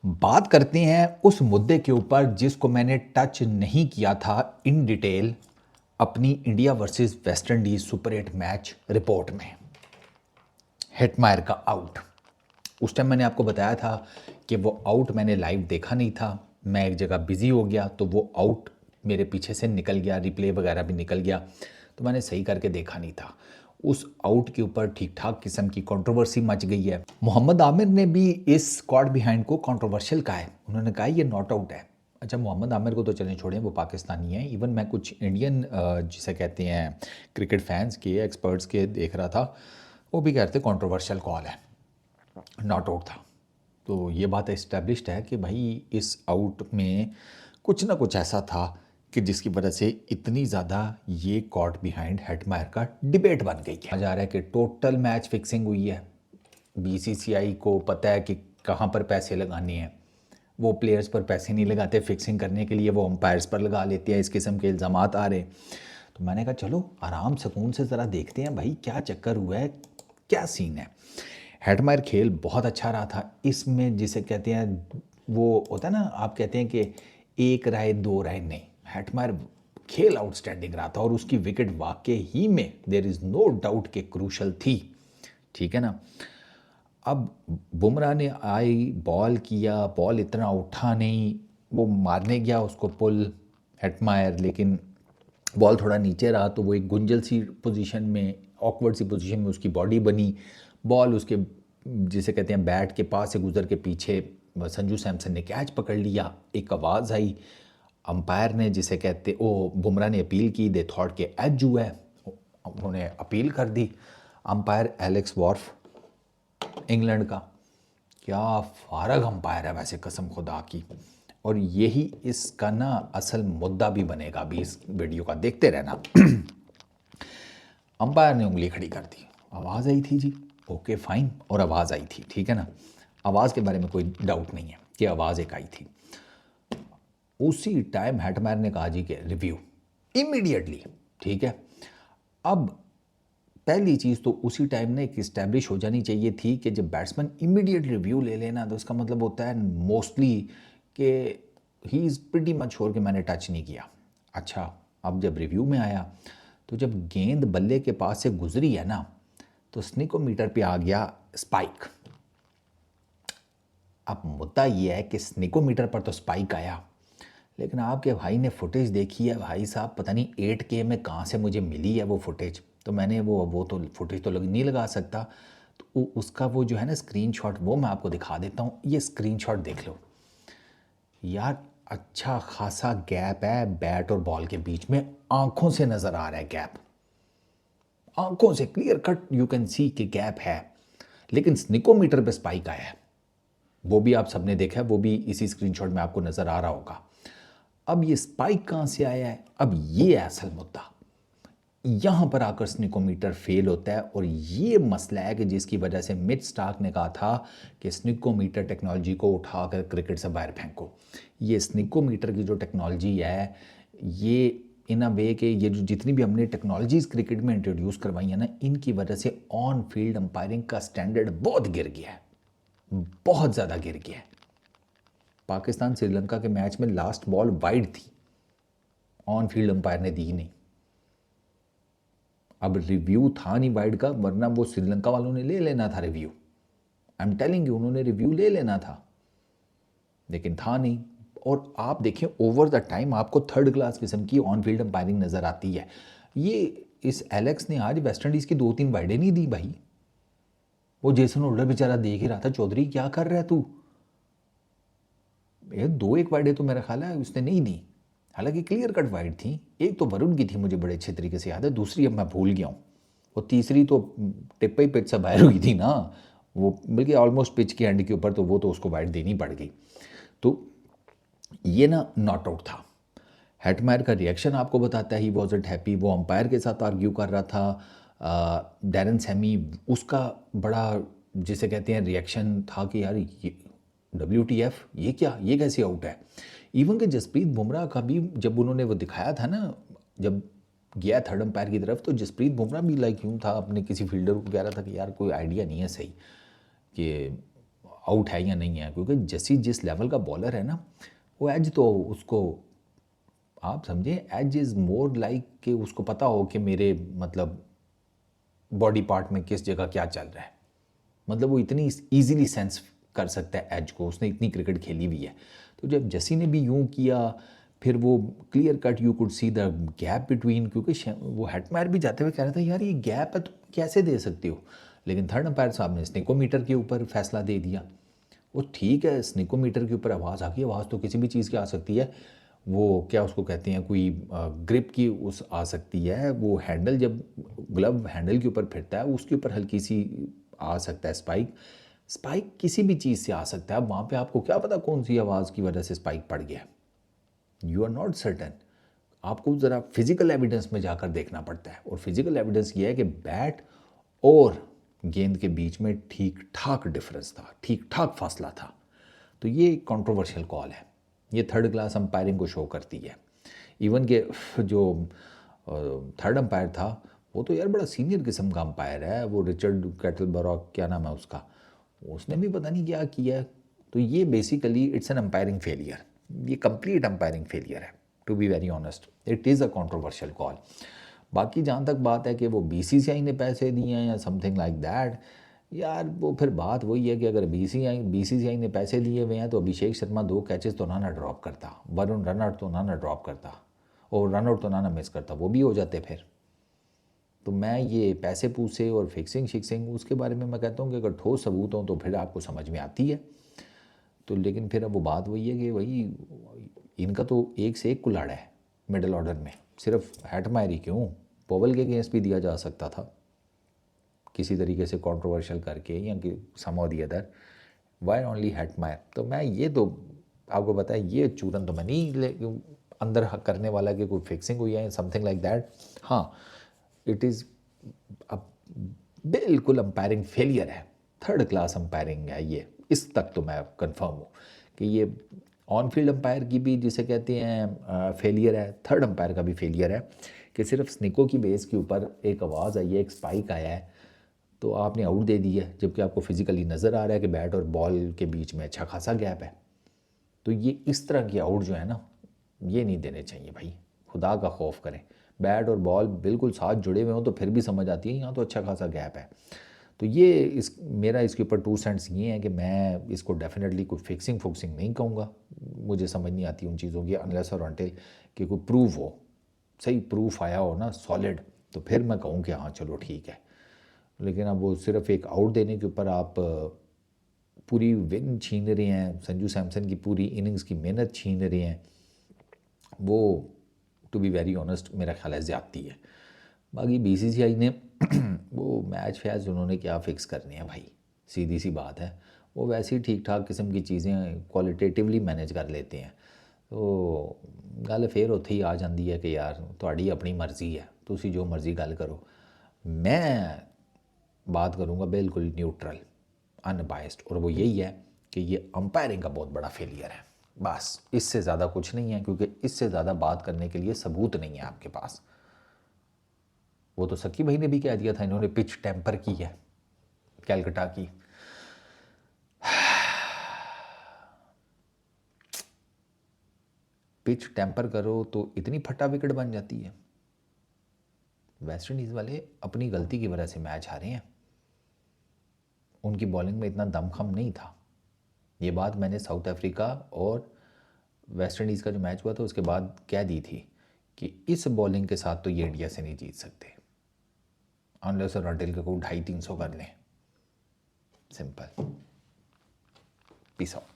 बात करते हैं उस मुद्दे के ऊपर जिसको मैंने टच नहीं किया था इन डिटेल अपनी India versus West Indies super 8 match report में। हेटमायर का आउट। उस टाइम मैंने आपको बताया था कि वो आउट मैंने लाइव देखा नहीं था, मैं एक जगह बिजी हो गया तो वो आउट मेरे पीछे से निकल गया, रिप्ले वगैरह भी निकल गया, तो मैंने सही करके देखा नहीं था। उस आउट के ऊपर ठीक ठाक किस्म की कंट्रोवर्सी मच गई है। मोहम्मद आमिर ने भी इस स्क्वाड बिहाइंड को कंट्रोवर्शियल कहा है। उन्होंने कहा ये नॉट आउट है। अच्छा, मोहम्मद आमिर को तो चलें छोड़ें, वो पाकिस्तानी है। इवन मैं कुछ इंडियन जिसे कहते हैं क्रिकेट फैंस के एक्सपर्ट्स के देख रहा था, वो भी कहते कंट्रोवर्शियल कॉल है, नॉट आउट था। तो ये बात इस्टेब्लिश्ड है कि भाई इस आउट में कुछ ना कुछ ऐसा था कि जिसकी वजह से इतनी ज़्यादा ये कॉट बिहाइंड हेटमायर का डिबेट बन गई है। जा रहा है कि टोटल मैच फिक्सिंग हुई है। बीसीसीआई को पता है कि कहाँ पर पैसे लगाने हैं। वो प्लेयर्स पर पैसे नहीं लगाते फिक्सिंग करने के लिए, वो अंपायर्स पर लगा लेते हैं। इस किस्म के इल्ज़ाम आ रहे। तो मैंने कहा चलो आराम सुकून से ज़रा देखते हैं भाई क्या चक्कर हुआ है, क्या सीन है। हेटमायर खेल बहुत अच्छा रहा था इसमें, जिसे कहते हैं वो होता है ना, आप कहते हैं कि एक राय दो राय नहीं। हेटमायर खेल आउटस्टैंडिंग रहा था और उसकी विकेट वाकई ही में देयर इज़ नो डाउट के क्रूशल थी। ठीक है ना। अब बुमराह ने आई बॉल किया, बॉल इतना उठा नहीं, वो मारने गया उसको पुल हेटमायर, लेकिन बॉल थोड़ा नीचे रहा तो वो एक गुंजल सी पोजीशन में, ऑकवर्ड सी पोजीशन में उसकी बॉडी बनी। बॉल उसके जिसे कहते हैं बैट के पास से गुजर के पीछे संजू सैमसन ने कैच पकड़ लिया। एक आवाज़ आई, अंपायर ने जिसे कहते ओ बुमराह ने अपील की, दे थॉट के एज हुआ है, उन्होंने अपील कर दी। अंपायर एलेक्स वॉर्फ इंग्लैंड का, क्या फारग अंपायर है वैसे, कसम खुदा की। और यही इसका ना असल मुद्दा भी बनेगा अभी इस वीडियो का, देखते रहना। अंपायर ने उंगली खड़ी कर दी, आवाज़ आई थी जी, ओके फाइन, और आवाज़ आई थी, ठीक है ना। आवाज़ के बारे में कोई डाउट नहीं है कि आवाज़ एक आई थी। उसी टाइम हेटमायर ने कहा जी कि रिव्यू इमीडिएटली, ठीक है। अब पहली चीज़ तो उसी टाइम ने एक इस्टेब्लिश हो जानी चाहिए थी कि जब बैट्समैन इमीडिएट रिव्यू ले लेना तो इसका मतलब होता है मोस्टली कि he is pretty much sure कि मैंने टच नहीं किया। अच्छा, अब जब रिव्यू में आया तो जब गेंद बल्ले के पास से गुजरी है ना, तो स्निकोमीटर पे आ गया स्पाइक। अब मुद्दा ये है कि स्निकोमीटर पर तो स्पाइक आया, लेकिन आपके भाई ने फुटेज देखी है भाई साहब, पता नहीं 8K में कहाँ से मुझे मिली है वो फुटेज। तो मैंने वो तो फुटेज तो नहीं लगा सकता, तो उसका वो जो है ना स्क्रीनशॉट, वो मैं आपको दिखा देता हूँ। ये स्क्रीनशॉट देख लो यार, अच्छा खासा गैप है बैट और बॉल के बीच में, आंखों से नज़र आ रहा है गैप, आंखों से clear cut you can see कि गैप है। लेकिन स्निकोमीटर पे स्पाइक आया है, वो भी आप सबने देखा है, वो भी इसी स्क्रीनशॉट में आपको नज़र आ रहा होगा। अब ये स्पाइक कहाँ से आया है, अब ये है असल मुद्दा। यहाँ पर आकर स्निकोमीटर फेल होता है, और ये मसला है कि जिसकी वजह से मिच स्टार्क ने कहा था कि स्निकोमीटर टेक्नोलॉजी को उठाकर क्रिकेट से बाहर फेंको। ये स्निकोमीटर की जो टेक्नोलॉजी है, ये इन अ वे कि ये जो जितनी भी हमने टेक्नोलॉजीज़ क्रिकेट में इंट्रोड्यूस करवाई हैं ना, इनकी वजह से ऑन फील्ड अंपायरिंग का स्टैंडर्ड बहुत गिर गया है, बहुत ज़्यादा गिर गया है। पाकिस्तान श्रीलंका के मैच में लास्ट बॉल वाइड थी, ऑन फील्ड अंपायर ने दी नहीं। अब रिव्यू था नहीं वाइड का, वरना वो श्रीलंका वालों ने ले लेना था review. I am telling you, उन्होंने रिव्यू ले लेना था, लेकिन था नहीं। और आप देखें ओवर द टाइम आपको थर्ड क्लास किस्म की ऑन फील्ड अंपायरिंग नज़र आती है। ये इस एलेक्स ने आज वेस्ट इंडीज़ की 2-3 वाइडें नहीं दी भाई। वो जेसन होल्डर बेचारा देख ही रहा था, चौधरी क्या कर रहा है तू। ये 2-1 वाइडें तो मेरा ख्याल है उसने नहीं दी, हालांकि क्लियर कट वाइड थी। एक तो वरुण की थी, मुझे बड़े अच्छे तरीके से याद है, दूसरी अब मैं भूल गया हूँ। वो तीसरी तो टिप ही पिच से बाहर हुई थी ना, वो बल्कि ऑलमोस्ट पिच के एंड के ऊपर, तो वो तो उसको वाइड देनी पड़ गई। तो ये ना नॉट आउट था। हेटमायर का रिएक्शन आपको बताता है, ही वॉजंट हैप्पी। वो अंपायर के साथ आर्ग्यू कर रहा था, डैरन सैमी, उसका बड़ा जिसे कहते हैं रिएक्शन था कि यार ये WTF, ये क्या, ये कैसे आउट है। इवन कि जसप्रीत बुमराह का भी जब उन्होंने वो दिखाया था ना, जब गया थर्ड अंपायर की तरफ, तो जसप्रीत बुमराह भी लाइक यूँ था, अपने किसी फील्डर को कह रहा था कि यार कोई आइडिया नहीं है सही कि आउट है या नहीं है, क्योंकि जैसी जिस लेवल का बॉलर है ना, वो एज तो उसको आप समझे, एज इज़ मोर लाइक कि उसको पता हो कि मेरे मतलब बॉडी पार्ट में किस जगह क्या चल रहा है। मतलब वो इतनी ईजीली सेंस कर सकता है एज को, उसने इतनी क्रिकेट खेली हुई है। तो जब जसी ने भी यूं किया, फिर वो clear cut you could see the gap between, क्योंकि वो हेटमायर भी जाते हुए कह रहा था यार ये गैप है तुम कैसे दे सकते हो, लेकिन थर्ड अंपायर साहब ने स्निकोमीटर के ऊपर फैसला दे दिया। वो ठीक है, स्निकोमीटर के ऊपर आवाज़ आ गई, आवाज़ तो किसी भी चीज़ की आ सकती है। वो क्या उसको कहते हैं, कोई ग्रिप की उस आ सकती है, वो हैंडल जब ग्लव हैंडल के ऊपर फिरता है उसके ऊपर हल्की सी आ सकता है स्पाइक। स्पाइक किसी भी चीज़ से आ सकता है। अब वहाँ पे आपको क्या पता कौन सी आवाज़ की वजह से स्पाइक पड़ गया, यू आर नॉट सर्टन। आपको ज़रा फिजिकल एविडेंस में जाकर देखना पड़ता है, और फिजिकल एविडेंस ये है कि बैट और गेंद के बीच में ठीक ठाक डिफरेंस था, ठीक ठाक फासला था। तो ये कंट्रोवर्शियल कॉल है, ये थर्ड क्लास अंपायरिंग को शो करती है। इवन के जो थर्ड अंपायर था वो तो यार बड़ा सीनियर किस्म का अंपायर है, वो रिचर्ड कैटलबरॉक क्या नाम है उसका, उसने भी पता नहीं क्या किया है। तो ये basically it's an umpiring failure, ये कंप्लीट अंपायरिंग फेलियर है, to be very honest. It is a controversial call. बाकी जहाँ तक बात है कि वो बीसीसीआई ने पैसे दिए हैं या समथिंग लाइक दैट, यार वो फिर बात वही है कि अगर बीसीसीआई ने पैसे दिए हुए हैं तो अभिषेक शर्मा 2 कैचेस तो ना ड्रॉप करता, वरुण रन आउट तो ना ड्रॉप करता, और रन आउट तो ना मिस करता, वो भी हो जाते फिर। तो मैं ये पैसे पूसे और फिक्सिंग शिक्सिंग उसके बारे में मैं कहता हूँ कि अगर ठोस सबूत हो तो फिर आपको समझ में आती है। तो लेकिन फिर अब वो बात वही है कि वही इनका तो एक से एक कुल्हाड़ा है मिडिल ऑर्डर में, सिर्फ हेटमायर ही क्यों, पोवल के अगेंस्ट भी दिया जा सकता था किसी तरीके से कंट्रोवर्शियल करके, या कि सम और the other, why only Hetmyer. तो मैं ये तो आपको पता है ये चूरन तो मैं नहीं अंदर करने वाला कि कोई फिक्सिंग हुई है समथिंग लाइक दैट। हाँ, इट इज़ अब बिल्कुल अंपायरिंग फेलियर है, थर्ड क्लास अंपायरिंग है ये, इस तक तो मैं कंफर्म हूँ कि ये ऑन फील्ड अंपायर की भी जिसे कहते हैं फेलियर है, थर्ड अंपायर का भी फेलियर है कि सिर्फ स्निको की बेस के ऊपर एक आवाज़ आई है, एक स्पाइक आया है, तो आपने आउट दे दी है, जबकि आपको फिजिकली नज़र आ रहा है कि बैट और बॉल के बीच में अच्छा खासा गैप है। तो ये इस तरह की आउट जो है ना, ये नहीं देने चाहिए भाई, खुदा का खौफ करें। बैट और बॉल बिल्कुल साथ जुड़े हुए हों तो फिर भी समझ आती है, यहाँ तो अच्छा खासा गैप है। तो ये मेरा इसके ऊपर 2 सेंट्स ये हैं कि मैं इसको डेफिनेटली कोई फिक्सिंग फुक्सिंग नहीं कहूँगा, मुझे समझ नहीं आती उन चीज़ों की अनलेस और अनटिल कि कोई प्रूफ हो, सही प्रूफ आया हो ना सॉलिड, तो फिर मैं कहूँ कि हाँ चलो ठीक है। लेकिन अब वो सिर्फ एक आउट देने के ऊपर आप पूरी विन छीन रहे हैं, संजू सैमसन की पूरी इनिंग्स की मेहनत छीन रहे हैं, वो टू बी वेरी ऑनेस्ट मेरा ख्याल है ज़्यादती है। बाकी बीसीसीआई ने वो मैच फैच उन्होंने क्या फ़िक्स करने हैं भाई, सीधी सी बात है, वो वैसे ही ठीक ठाक किस्म की चीज़ें क्वालिटेटिवली मैनेज कर लेते हैं। तो गल फिर उत्थे ही आ जाती है कि यार तुहाड़ी अपनी मर्ज़ी है, तुसी जो मर्ज़ी गल करो। मैं बात करूँगा बिल्कुल न्यूट्रल अनबायस्ड, और वो यही है कि ये अंपायरिंग का बहुत बड़ा फेलियर है, बस इससे ज़्यादा कुछ नहीं है, क्योंकि इससे ज़्यादा बात करने के लिए सबूत नहीं है आपके पास। वो तो सकी भाई ने भी कह दिया था इन्होंने पिच टेम्पर की है कैलकटा की। पिच टेम्पर करो तो इतनी फटा विकेट बन जाती है। वेस्ट इंडीज़ वाले अपनी गलती की वजह से मैच हारे हैं, उनकी बॉलिंग में इतना दमखम नहीं था। ये बात मैंने साउथ अफ्रीका और वेस्ट इंडीज़ का जो मैच हुआ था उसके बाद कह दी थी कि इस बॉलिंग के साथ तो ये इंडिया से नहीं जीत सकते, अनलेस और अनटिल को 250-300 कर लें। सिंपल। Peace out.